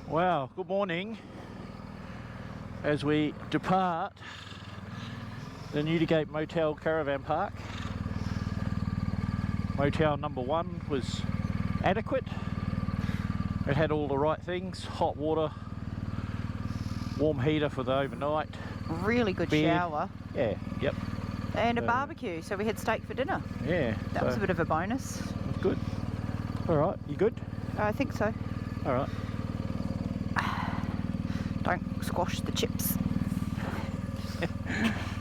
Well, good morning. As we depart the Newdegate Motel Caravan Park. Motel number 1 was adequate. It had all the right things: hot water, warm heater for the overnight, really good bed. shower. Yeah, yep. And a barbecue, so we had steak for dinner. Yeah. That was a bit of a bonus. That's good. Alright, you good? I think so. Alright. Don't squash the chips.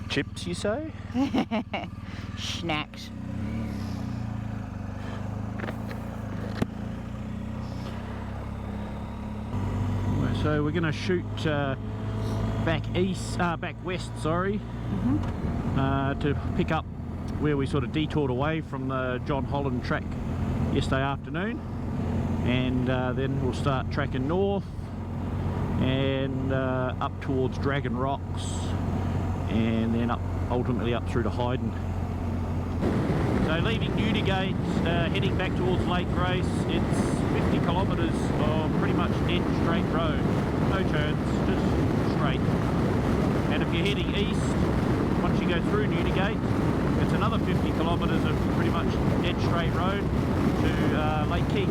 Chips, you say? Snacked. So we're going to shoot back west, sorry, to pick up where we sort of detoured away from the John Holland track yesterday afternoon, and then we'll start tracking north and up towards Dragon Rocks, and then ultimately up through to Hyden. So leaving Newdegate, heading back towards Lake Grace. It's 50 kilometres of pretty much dead straight road, no turns, just straight. And if you're heading east, once you go through Newdegate, it's another 50 kilometres of pretty much dead straight road to Lake King.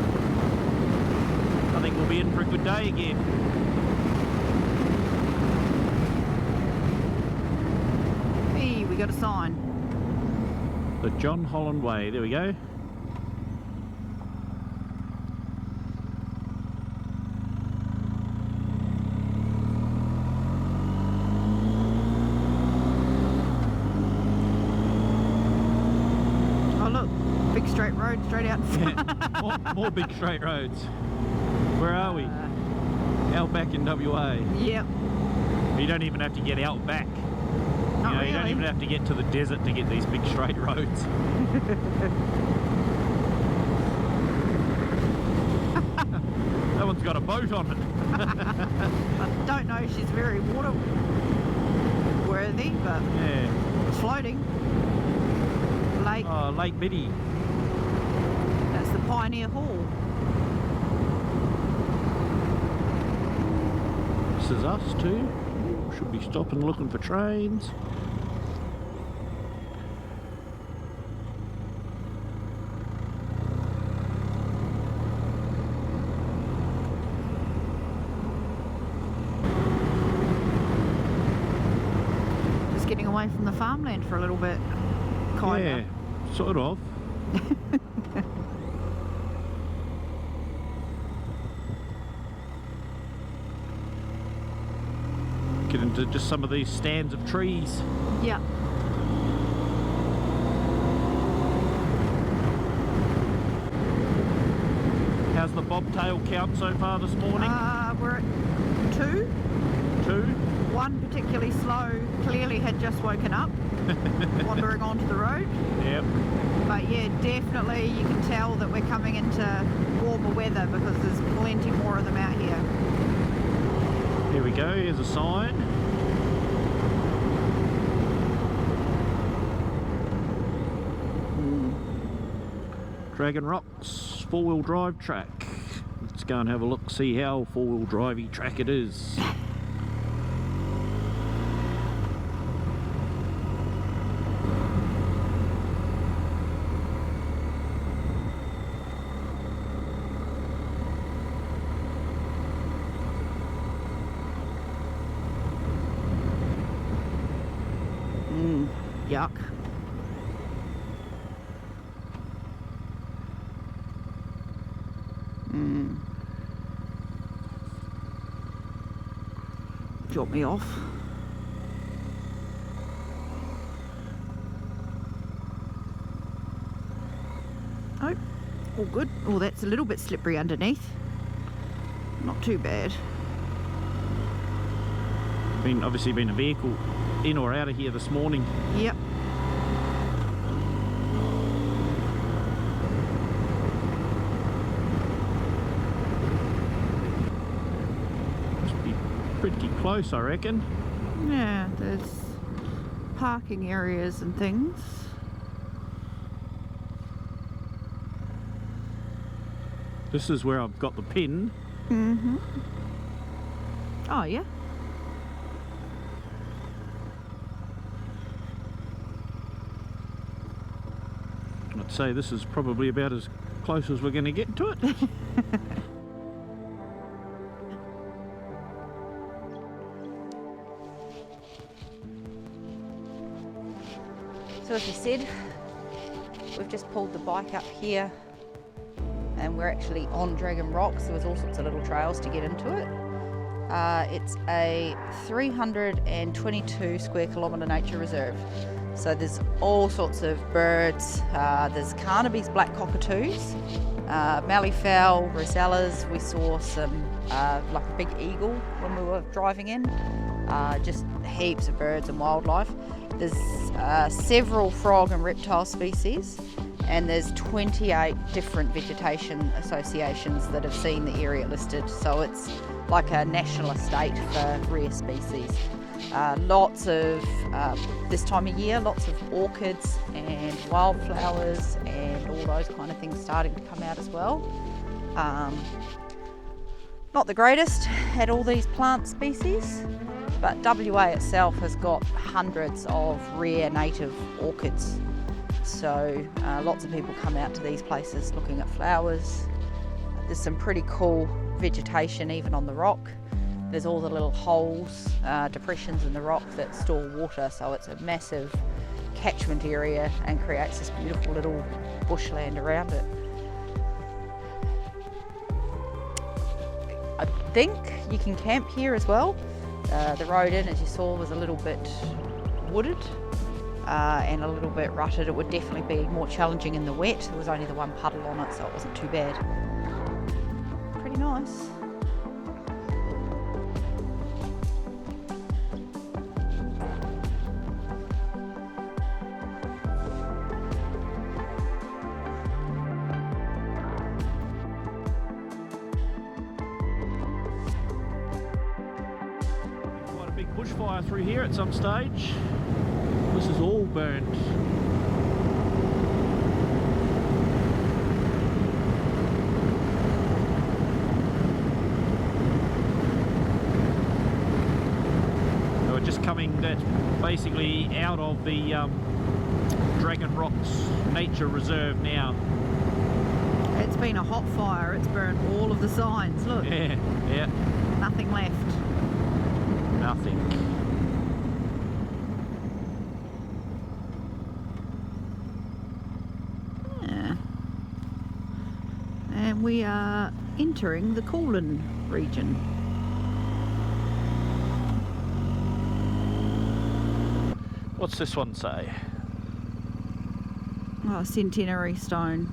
I think we'll be in for a good day again. Hey, we got a sign. The John Holland Way, there we go. Oh look, big straight road straight out in front. more big straight roads. Where are we? Out back in WA. Yep. You don't even have to get out back. Not You don't really. even have to get to the desert to get these big straight roads. That one's got a boat on it. I don't know if she's very water worthy, but Yeah. it's floating. Lake, Oh, Lake Biddy. that's the Pannier Hall. This is us too. Should be stopping looking for trains. Just getting away from the farmland for a little bit. Kinda. Yeah, sort of. Get into just some of these stands of trees. Yeah. How's the bobtail count so far this morning? We're at 2. 2? One particularly slow clearly had just woken up, wandering onto the road. Yep. But yeah, definitely you can tell that we're coming into warmer weather because there's plenty more of them out here. Here we go, here's a sign. Dragon Rocks, 4-wheel drive track. Let's go and have a look, see how 4-wheel drivey track it is. Yuck. Drop me off. Oh, all good. Oh, that's a little bit slippery underneath. Not too bad. Obviously been a vehicle in or out of here this morning. Yep. Must be pretty close, I reckon. Yeah, there's parking areas and things. This is where I've got the pin. Mm-hmm. Oh, yeah. I'd say this is probably about as close as we're going to get to it. So as you said, we've just pulled the bike up here and we're actually on Dragon Rocks. There was all sorts of little trails to get into it. It's a 322 square kilometre nature reserve. So there's all sorts of birds. There's Carnaby's black cockatoos, malleefowl, rosellas. We saw some like a big eagle when we were driving in. Just heaps of birds and wildlife. There's several frog and reptile species, and there's 28 different vegetation associations that have seen the area listed. So it's like a national estate for rare species. Lots of, this time of year, lots of orchids and wildflowers and all those kind of things starting to come out as well. Not the greatest at all these plant species, but WA itself has got hundreds of rare native orchids. So lots of people come out to these places looking at flowers. There's some pretty cool vegetation even on the rock. There's all the little holes, depressions in the rock that store water, so it's a massive catchment area and creates this beautiful little bushland around it. I think you can camp here as well. The road in, as you saw, was a little bit wooded and a little bit rutted. It would definitely be more challenging in the wet. There was only the one puddle on it, so it wasn't too bad. Pretty nice. Bushfire through here at some stage. This is all burned. So we're just coming, that's basically out of the Dragon Rocks Nature Reserve now. It's been a hot fire. It's burned all of the signs. Look. Yeah, yeah. Nothing left. Nothing. Yeah. And we are entering the Komine region. What's this one say? Oh, centenary stone.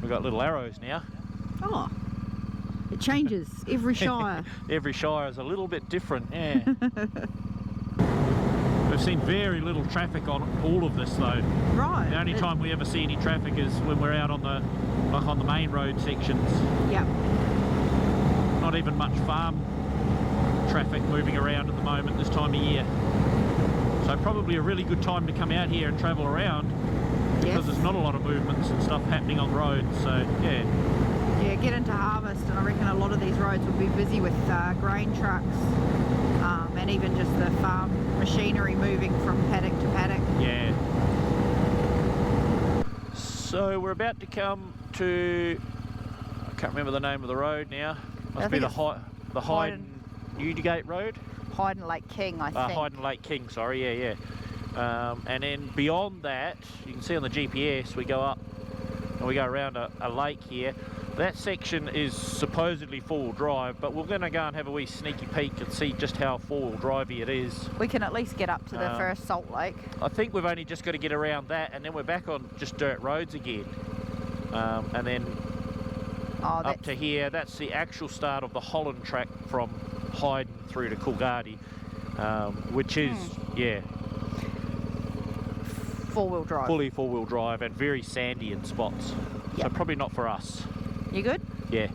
We've got little arrows now. Oh, it changes every shire. Every shire is a little bit different, yeah. We've seen very little traffic on all of this though. Right. The only time we ever see any traffic is when we're out on the, like on the main road sections. Yep. Not even much farm traffic moving around at the moment this time of year. So probably a really good time to come out here and travel around. Because there's not a lot of movements and stuff happening on roads, so yeah. Yeah, get into harvest, and I reckon a lot of these roads will be busy with grain trucks and even just the farm machinery moving from paddock to paddock. Yeah. So we're about to come to, I can't remember the name of the road now. Must be the Newdegate Road? Hyden-Lake King, I think. Hyden-Lake King, sorry, yeah. And then beyond that, you can see on the GPS, we go up and we go around a lake here. That section is supposedly four-wheel drive, but we're going to go and have a wee sneaky peek and see just how four-wheel drivey it is. We can at least get up to the first salt lake. I think we've only just got to get around that, and then we're back on just dirt roads again. And then up to here, that's the actual start of the Holland track from Hyden through to Coolgardie, which is, yeah, four-wheel drive. Fully four-wheel drive and very sandy in spots. Yep. So probably not for us. You good? Yeah.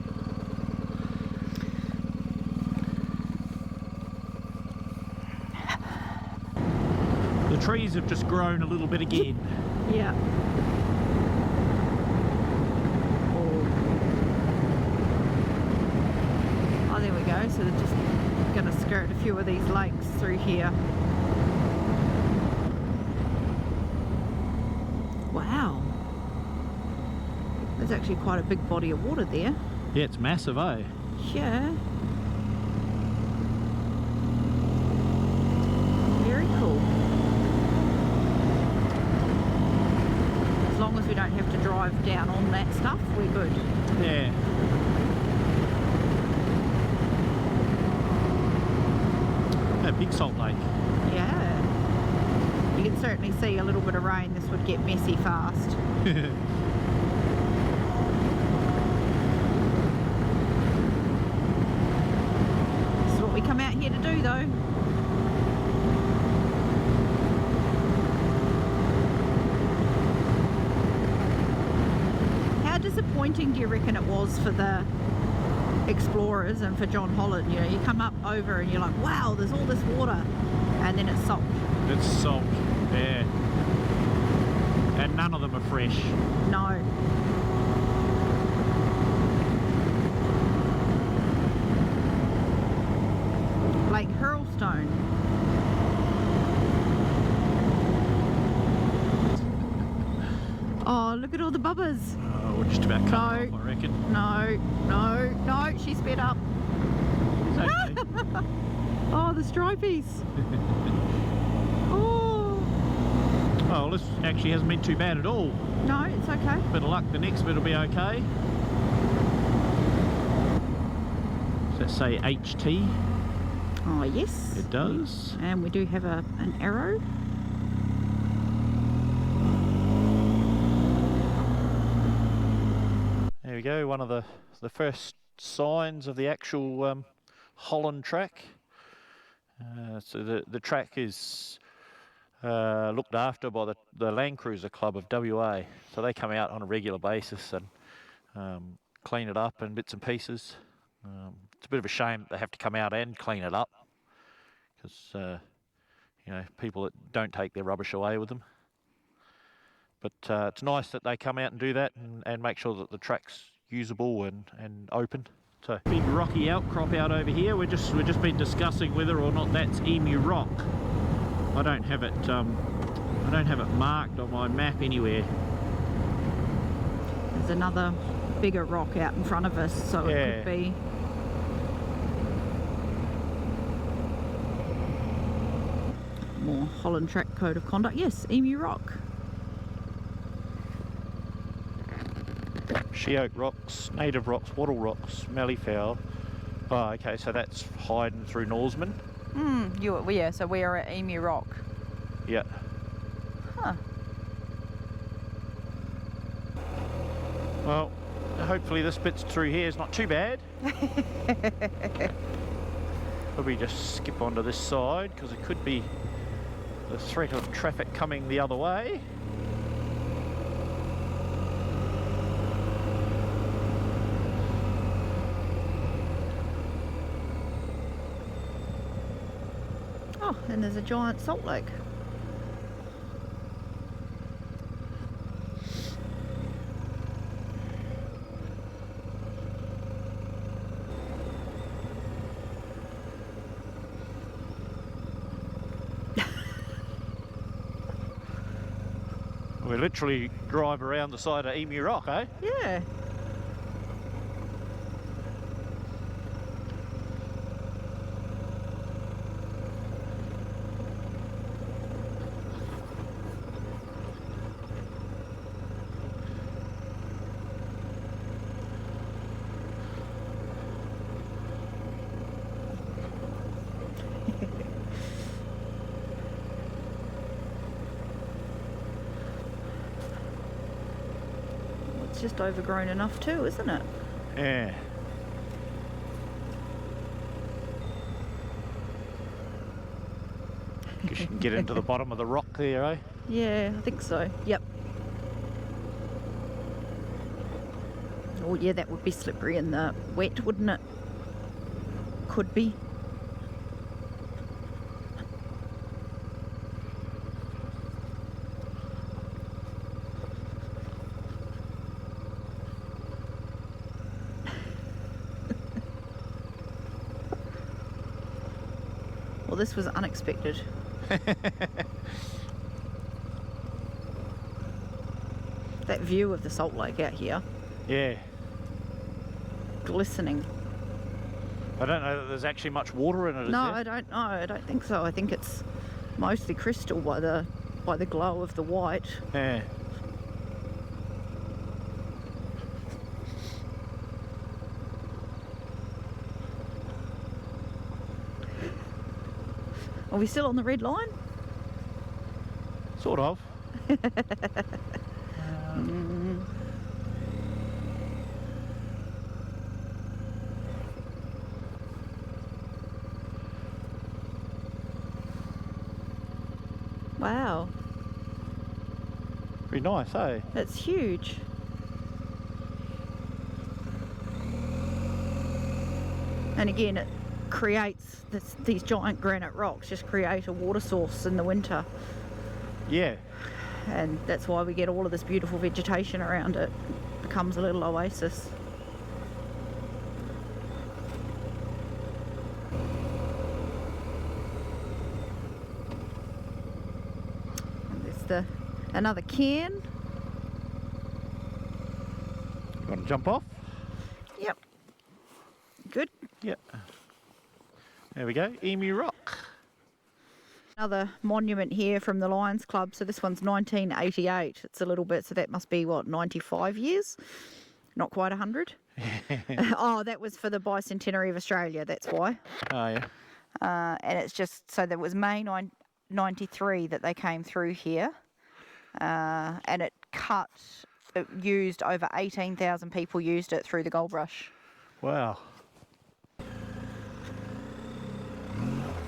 The trees have just grown a little bit again. Yeah. so they're just going to skirt a few of these lakes through here. Wow. There's actually quite a big body of water there. Yeah, it's massive, eh? Yeah. Very cool. As long as we don't have to drive down on that stuff, we're good. Yeah. A big salt lake. Yeah. You can certainly see a little bit of rain, this would get messy fast. This is what we come out here to do though. How disappointing do you reckon it was for the explorers and for John Holland? You know, you come up over and you're like, wow, there's all this water, and then it's salt. It's salt, yeah. And none of them are fresh. No. Lake Hurlstone. Oh, look at all the bubbers. Oh, we're just about cut off, I reckon. No, she sped up. It's okay. Oh, the stripies. Oh. Oh, this actually hasn't been too bad at all. No, it's okay. Bit of luck, the next bit will be okay. Does that say HT? Oh, yes. It does. And we do have an arrow. There we go, one of the first signs of the actual Holland track. So the track is looked after by the Land Cruiser Club of WA. So they come out on a regular basis and clean it up in bits and pieces. It's a bit of a shame that they have to come out and clean it up, because you know, people that don't take their rubbish away with them. But it's nice that they come out and do that and make sure that the track's usable and open. So big rocky outcrop out over here. We've just been discussing whether or not that's Emu Rock. I don't have it marked on my map anywhere. There's another bigger rock out in front of us, so Yeah. it could be. More Holland Track Code of Conduct. Yes, Emu Rock. She-oak rocks, native rocks, wattle rocks, malleefowl. Oh, okay, so that's Hyden through Norseman. Yeah, so we are at Emu Rock. Yeah. Huh. Well, hopefully this bit's through here is not too bad. Probably just skip onto this side, because it could be the threat of traffic coming the other way. Oh, and there's a giant salt lake. We literally drive around the side of Emu Rock, eh? Yeah. It's just overgrown enough too, isn't it? Yeah. Guess you can get into the bottom of the rock there, eh? Yeah, I think so. Yep. Oh yeah, that would be slippery in the wet, wouldn't it? Could be. this was unexpected. That view of the salt lake out here. Yeah. Glistening. I don't know that there's actually much water in it, is No, there? I don't know. I don't think so. I think it's mostly crystal by the glow of the white. Yeah. Are we still on the red line? Sort of. Wow, Pretty nice, eh? that's huge. And again, it creates these giant granite rocks just create a water source in the winter, Yeah. and that's why we get all of this beautiful vegetation around it. It becomes a little oasis. And there's another cairn. You want to jump off? Yep. Good. Yeah. There we go, Emu Rock. Another monument here from the Lions Club. So this one's 1988. It's a little bit, so that must be what, 95 years? Not quite 100. Oh, that was for the bicentenary of Australia, that's why. Oh, yeah. And it's just, so there was May 93 that they came through here. And it used over 18,000 people used it through the gold rush. Wow.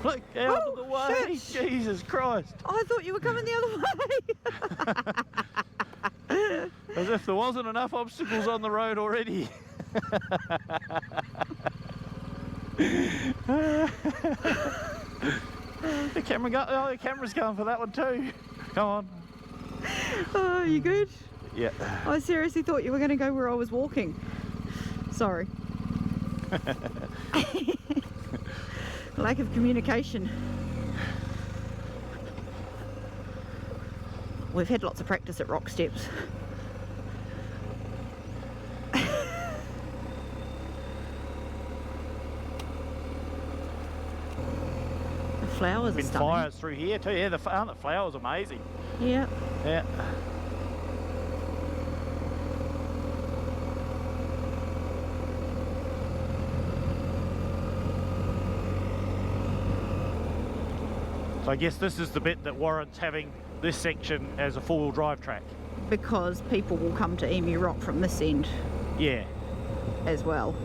Look out of the way! Shit. Jesus Christ! I thought you were coming the other way. As if there wasn't enough obstacles on the road already. The camera's going for that one too. Come on. Oh, you good? Yeah. I seriously thought you were going to go where I was walking. Sorry. Lack of communication. We've had lots of practice at rock steps. The flowers are Been stunning. fires through here too. Yeah, aren't the flowers amazing? Yeah. Yeah. So I guess this is the bit that warrants having this section as a four-wheel drive track. Because people will come to Emu Rock from this end Yeah. as well.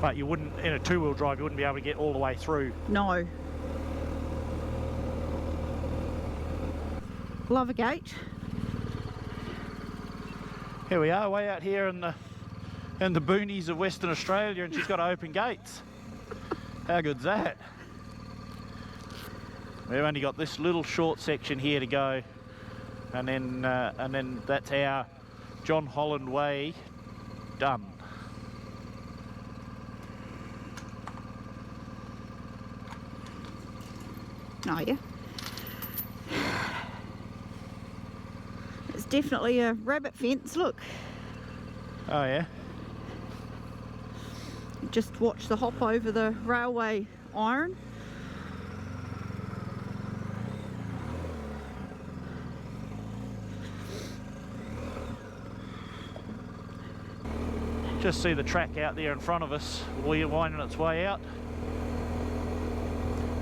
But you wouldn't, in a two-wheel drive, you wouldn't be able to get all the way through. No. Love a gate. Here we are, way out here in the boonies of Western Australia, and she's got open gates. How good's that? We've only got this little short section here to go, and then that's our John Holland Way done. Oh yeah. It's definitely a rabbit fence, look. Oh yeah. Just watch the hop over the railway iron. Just see the track out there in front of us, winding its way out.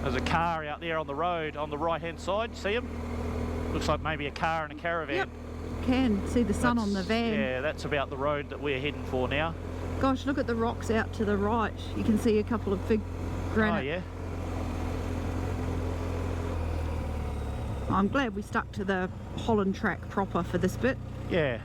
There's a car out there on the road on the right hand side, see him? Looks like maybe a car and a caravan. Yep. Can see the sun on the van. Yeah, that's about the road that we're heading for now. Gosh, look at the rocks out to the right. You can see a couple of big granite. Oh yeah. I'm glad we stuck to the Holland track proper for this bit. Yeah.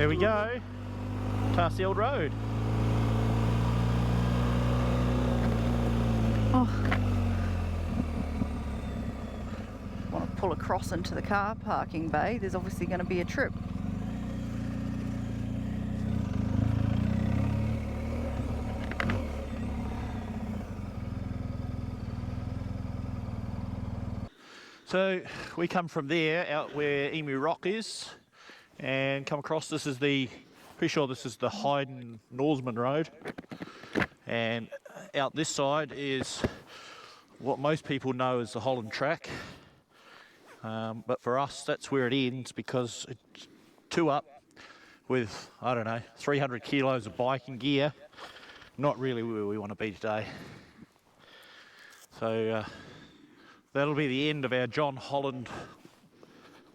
There we go. Tarsield Road. Oh. Want to pull across into the car parking bay. There's obviously going to be a trip. So we come from there out where Emu Rock is and come across. This is the, pretty sure this is the Hyden-Lake Road, and out this side is what most people know as the Holland Track, but for us that's where it ends because it's 2 up with, I don't know, 300 kilos of biking gear. Not really where we want to be today. So that'll be the end of our John Holland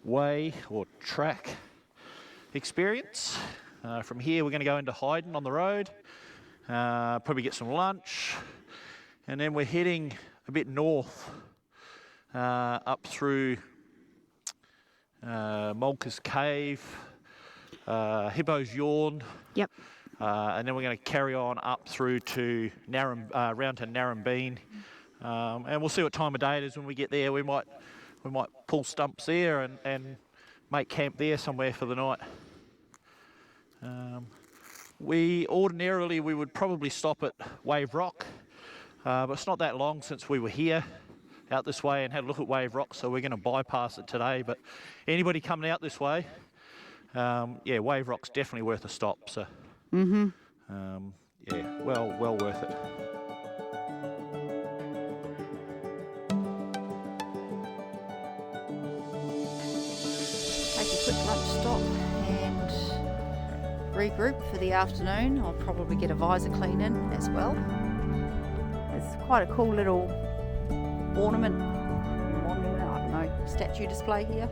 Way or track experience. From here we're going to go into Hyden on the road, probably get some lunch, and then we're heading a bit north up through Mulka's Cave, Hippo's Yawn. Yep. And then we're going to carry on up through to round to Narembeen. And we'll see what time of day it is when we get there. We might pull stumps there and make camp there somewhere for the night. We would probably stop at Wave Rock, but it's not that long since we were here out this way and had a look at Wave Rock, so we're going to bypass it today. But anybody coming out this way, yeah, Wave Rock's definitely worth a stop. So yeah, well worth it. Take a quick lunch stop and regroup for the afternoon. I'll probably get a visor clean in as well. There's quite a cool little monument, I don't know, statue display here.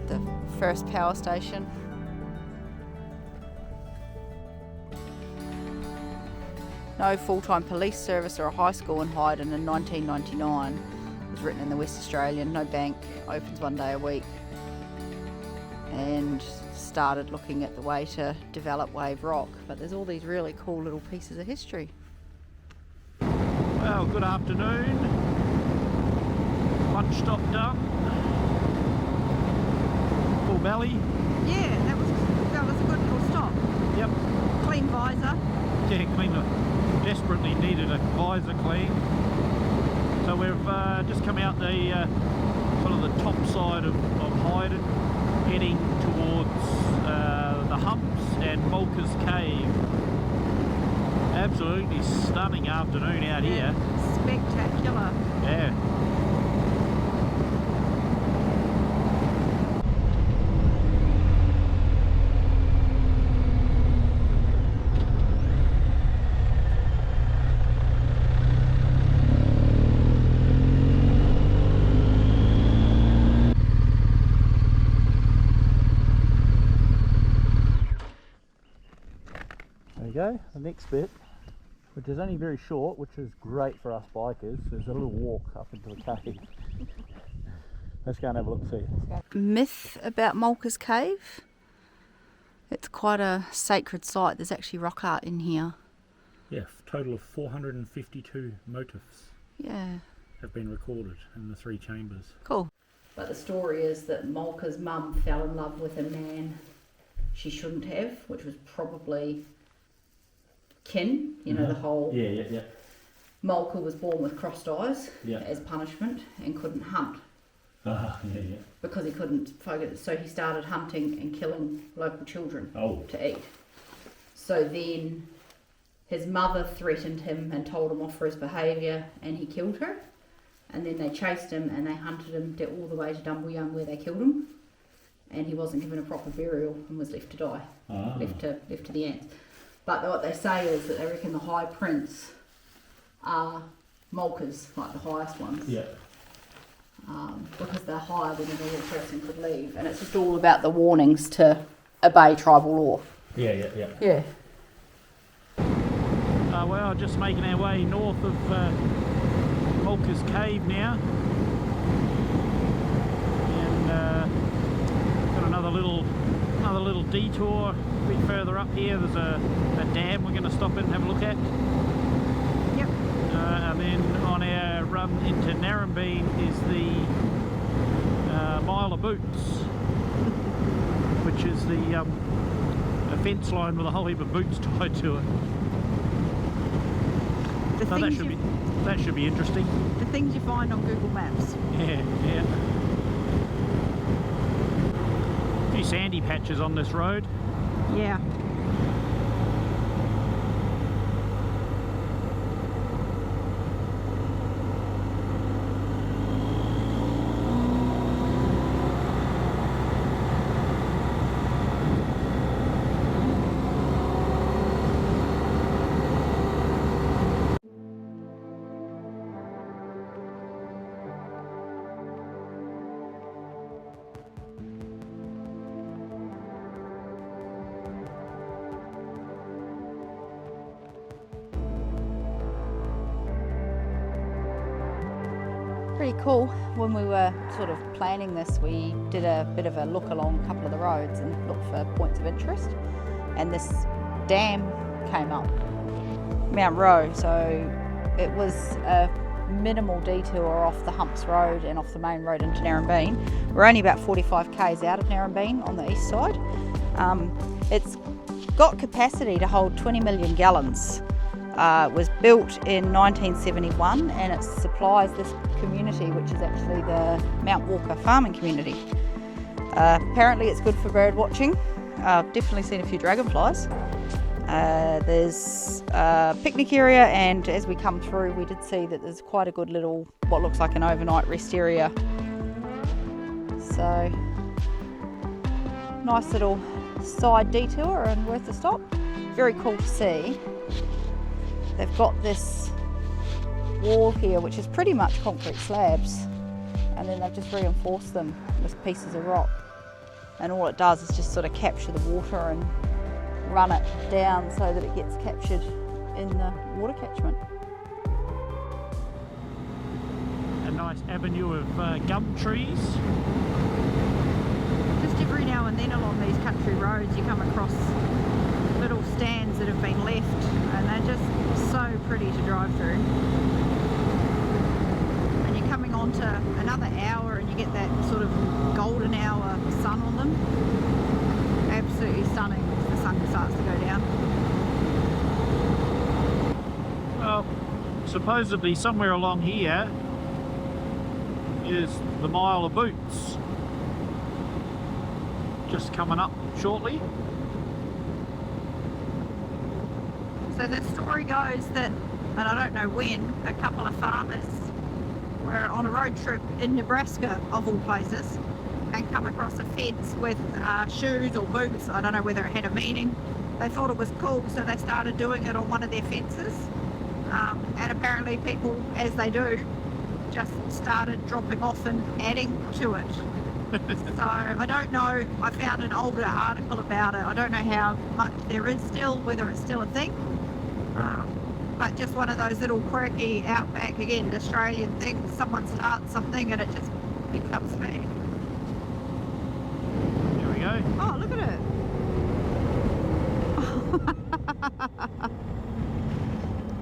The first power station. No full-time police service or a high school in Hyden in 1999. It was written in the West Australian. No bank, opens 1 day a week. And started looking at the way to develop Wave Rock. But there's all these really cool little pieces of history. Well, good afternoon. Lunch stop done. Full belly. Yeah, that was a good little stop. Yep. Clean visor. Yeah, clean it. Desperately needed a visor clean. So we've just come out the sort of the top side of Hyden, heading towards the humps and Mulka's Cave. Absolutely stunning afternoon out here. Spectacular. Yeah. There you go, the next bit, which is only very short, which is great for us bikers. There's a little walk up into the cave. Let's go and have a look see. Myth about Mulka's Cave. It's quite a sacred site. There's actually rock art in here. Yeah, total of 452 motifs have been recorded in the 3 chambers. Cool. But the story is that Mulka's mum fell in love with a man she shouldn't have, which was probably kin, you know, the whole... Yeah. Mulka was born with crossed eyes as punishment and couldn't hunt. Because he couldn't focus, so he started hunting and killing local children to eat. So then his mother threatened him and told him off for his behaviour, and he killed her. And then they chased him and they hunted him all the way to Dumbleyung, where they killed him. And he wasn't given a proper burial and was left to die, left to the ants. But what they say is that they reckon the high prince are Mulkas, like the highest ones. Yeah. Because they're higher than a normal person could leave. And it's just all about the warnings to obey tribal law. Yeah. Well, just making our way north of Mulka's Cave now. And got another little Another little detour a bit further up here. There's a dam we're going to stop in and have a look at. Yep. And then on our run into Narembeen is the mile of boots, which is the a fence line with a whole heap of boots tied to it. So that should be interesting. The things you find on Google Maps. Yeah, yeah. A few sandy patches on this road. Yeah. Pretty cool. When we were sort of planning this, we did a bit of a look along a couple of the roads and looked for points of interest, and this dam came up, Mount Rowe, so it was a minimal detour off the Humps Road and off the main road into Narembeen. We're only about 45 k's out of Narembeen on the east side. It's got capacity to hold 20 million gallons. It was built in 1971 and it supplies this community, which is actually the Mount Walker farming community. Apparently it's good for bird watching. I've definitely seen a few dragonflies. There's a picnic area, and as we come through we did see that there's quite a good little, what looks like an overnight rest area. So nice little side detour and worth a stop. Very cool to see. They've got this wall here which is pretty much concrete slabs, and then they've just reinforced them with pieces of rock, and all it does is just sort of capture the water and run it down so that it gets captured in the water catchment. A nice avenue of gum trees. Just every now and then along these country roads you come across little stands that have been left, and they're just so pretty to drive through. And you're coming on to another hour and you get that sort of golden hour sun on them. Absolutely stunning as the sun starts to go down. Well, supposedly somewhere along here is the mile of boots. Just coming up shortly. So the story goes that, and I don't know when, a couple of farmers were on a road trip in Nebraska, of all places, and come across a fence with shoes or boots. I don't know whether it had a meaning. They thought it was cool, so they started doing it on one of their fences. And apparently people, as they do, just started dropping off and adding to it. So I don't know, I found an older article about it. I don't know how much there is still, whether it's still a thing. But just one of those little quirky outback, again, Australian things. Someone starts something and it just picks up speed. There we go. Oh, look at it.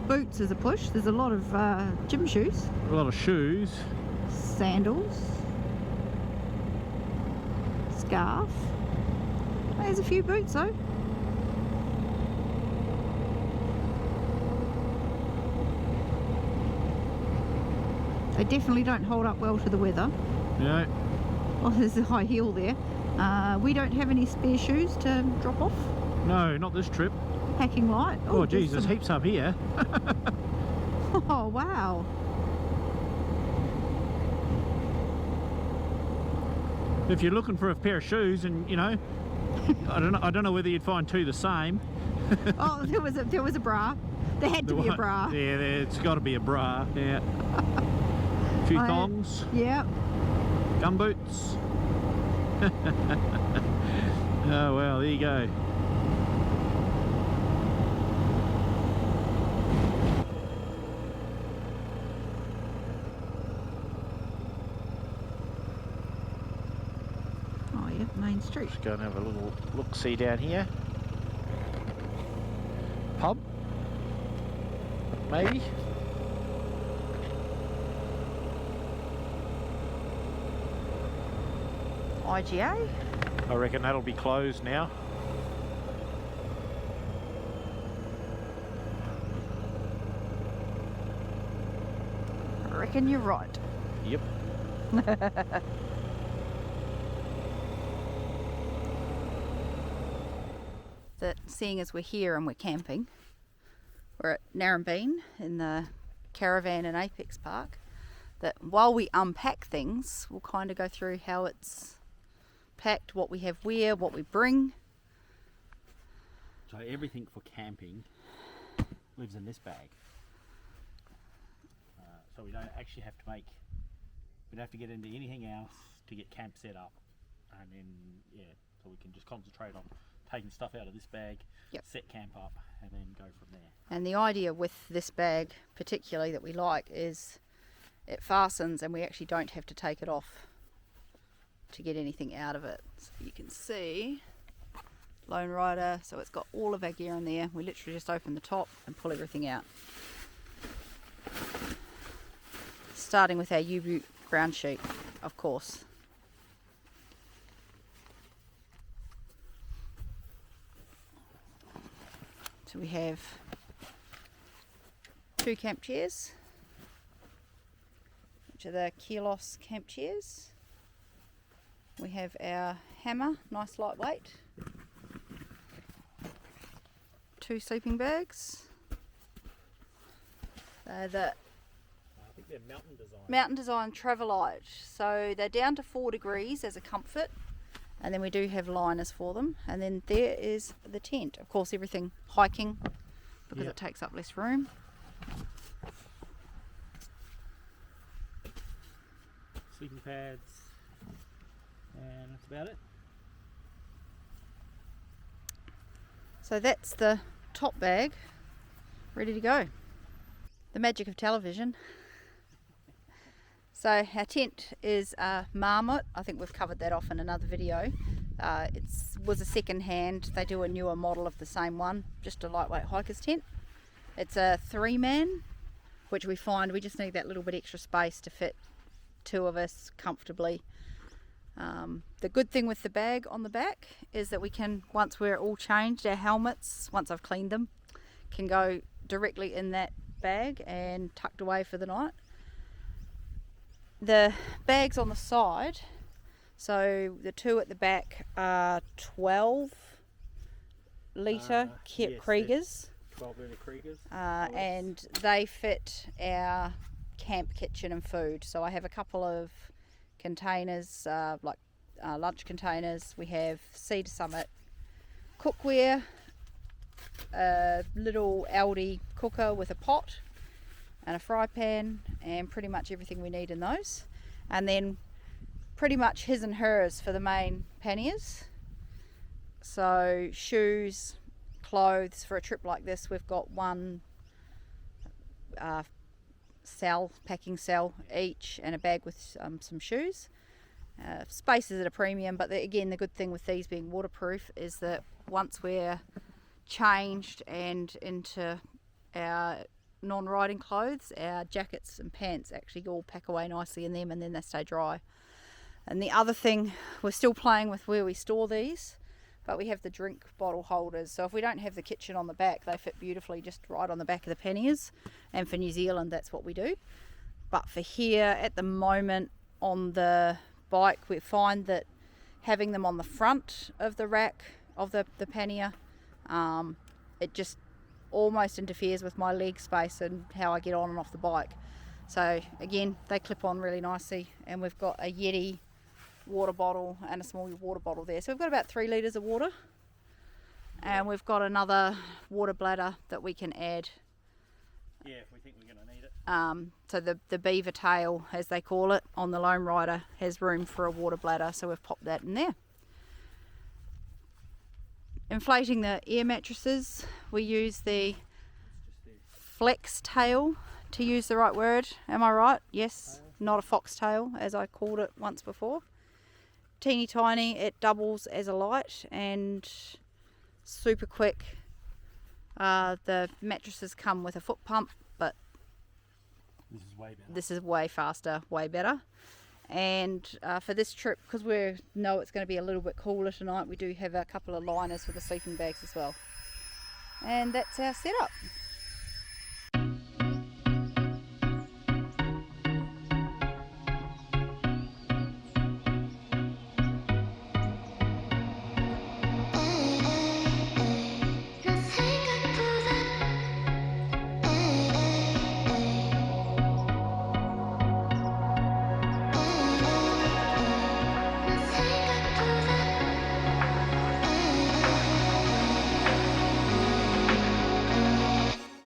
Boots is a push. There's a lot of gym shoes. A lot of shoes. Sandals. Scarf. There's a few boots though. They definitely don't hold up well to the weather. Yeah. Oh, there's a high heel there. We don't have any spare shoes to drop off. No, not this trip. Packing light. Oh geez, there's heaps up here. Oh wow. If you're looking for a pair of shoes, and you know, I don't know whether you'd find two the same. Oh, there was a bra. There had to be a bra. Yeah, it's got to be a bra. Yeah. A few thongs. Yeah. Gumboots. Oh well, there you go. main street. Just go and have a little look-see down here. Pub? Maybe? IGA? I reckon that'll be closed now. I reckon you're right. Yep. That seeing as we're here and we're camping, we're at Narembeen in the caravan in Apex Park, that while we unpack things, we'll kind of go through how it's packed, what we have where, what we bring. So everything for camping lives in this bag. So we don't actually have to we don't have to get into anything else to get camp set up. And then, yeah, so we can just concentrate on taking stuff out of this bag, yep, set camp up, and then go from there. And the idea with this bag particularly that we like is it fastens and we actually don't have to take it off to get anything out of it. So you can see Lone Rider, so it's got all of our gear in there. We literally just open the top and pull everything out. Starting with our U-boot ground sheet, of course. So we have 2 camp chairs, which are the Kilos camp chairs. We have our hammer, nice lightweight. 2 sleeping bags. The I think they're Mountain Design. Mountain Design Travelite. So they're down to 4 degrees as a comfort. And then we do have liners for them. And then there is the tent. Of course, everything hiking because Yep, it takes up less room. sleeping pads, and that's about it. So that's the top bag, ready to go. The magic of television. So our tent is a Marmot. I think we've covered that off in another video. It was a second hand. They do a newer model of the same one, just a lightweight hiker's tent. It's a 3-man, which we find we just need that little bit extra space to fit 2 of us comfortably. The good thing with the bag on the back is that we can, once we're all changed, our helmets, once I've cleaned them, can go directly in that bag and tucked away for the night. The bags on the side, so the 2 at the back are 12 litre Yes, Kriegas, 12 litre Kriegas. and they fit our camp kitchen and food. So I have a couple of containers, lunch containers. We have Cedar Summit cookware, a little Aldi cooker with a pot and a fry pan, and pretty much everything we need in those. And then pretty much his and hers for the main panniers. So shoes, clothes for a trip like this. We've got 1 packing cell each, and a bag with some shoes. Space is at a premium, but again, the good thing with these being waterproof is that once we're changed and into our non-riding clothes, our jackets and pants actually all pack away nicely in them, and then they stay dry. And the other thing, we're still playing with where we store these, but we have the drink bottle holders. So if we don't have the kitchen on the back, they fit beautifully just right on the back of the panniers. And for New Zealand, that's what we do. But for here, at the moment on the bike, we find that having them on the front of the rack of the pannier, it just almost interferes with my leg space and how I get on and off the bike. So again, they clip on really nicely, and we've got a Yeti water bottle and a small water bottle there. So we've got about 3 litres of water, and we've got another water bladder that we can add. Yeah, if we think we're going to need it. So the beaver tail, as they call it, on the Lone Rider has room for a water bladder, so we've popped that in there. Inflating the air mattresses, we use the flex tail, to use the right word. Am I right? Yes, not a foxtail as I called it once before. teeny tiny. It doubles as a light and super quick. The mattresses come with a foot pump, but This is way better. this is way faster, way better. And for this trip, because we know it's going to be a little bit cooler tonight, we do have a couple of liners for the sleeping bags as well. And that's our setup.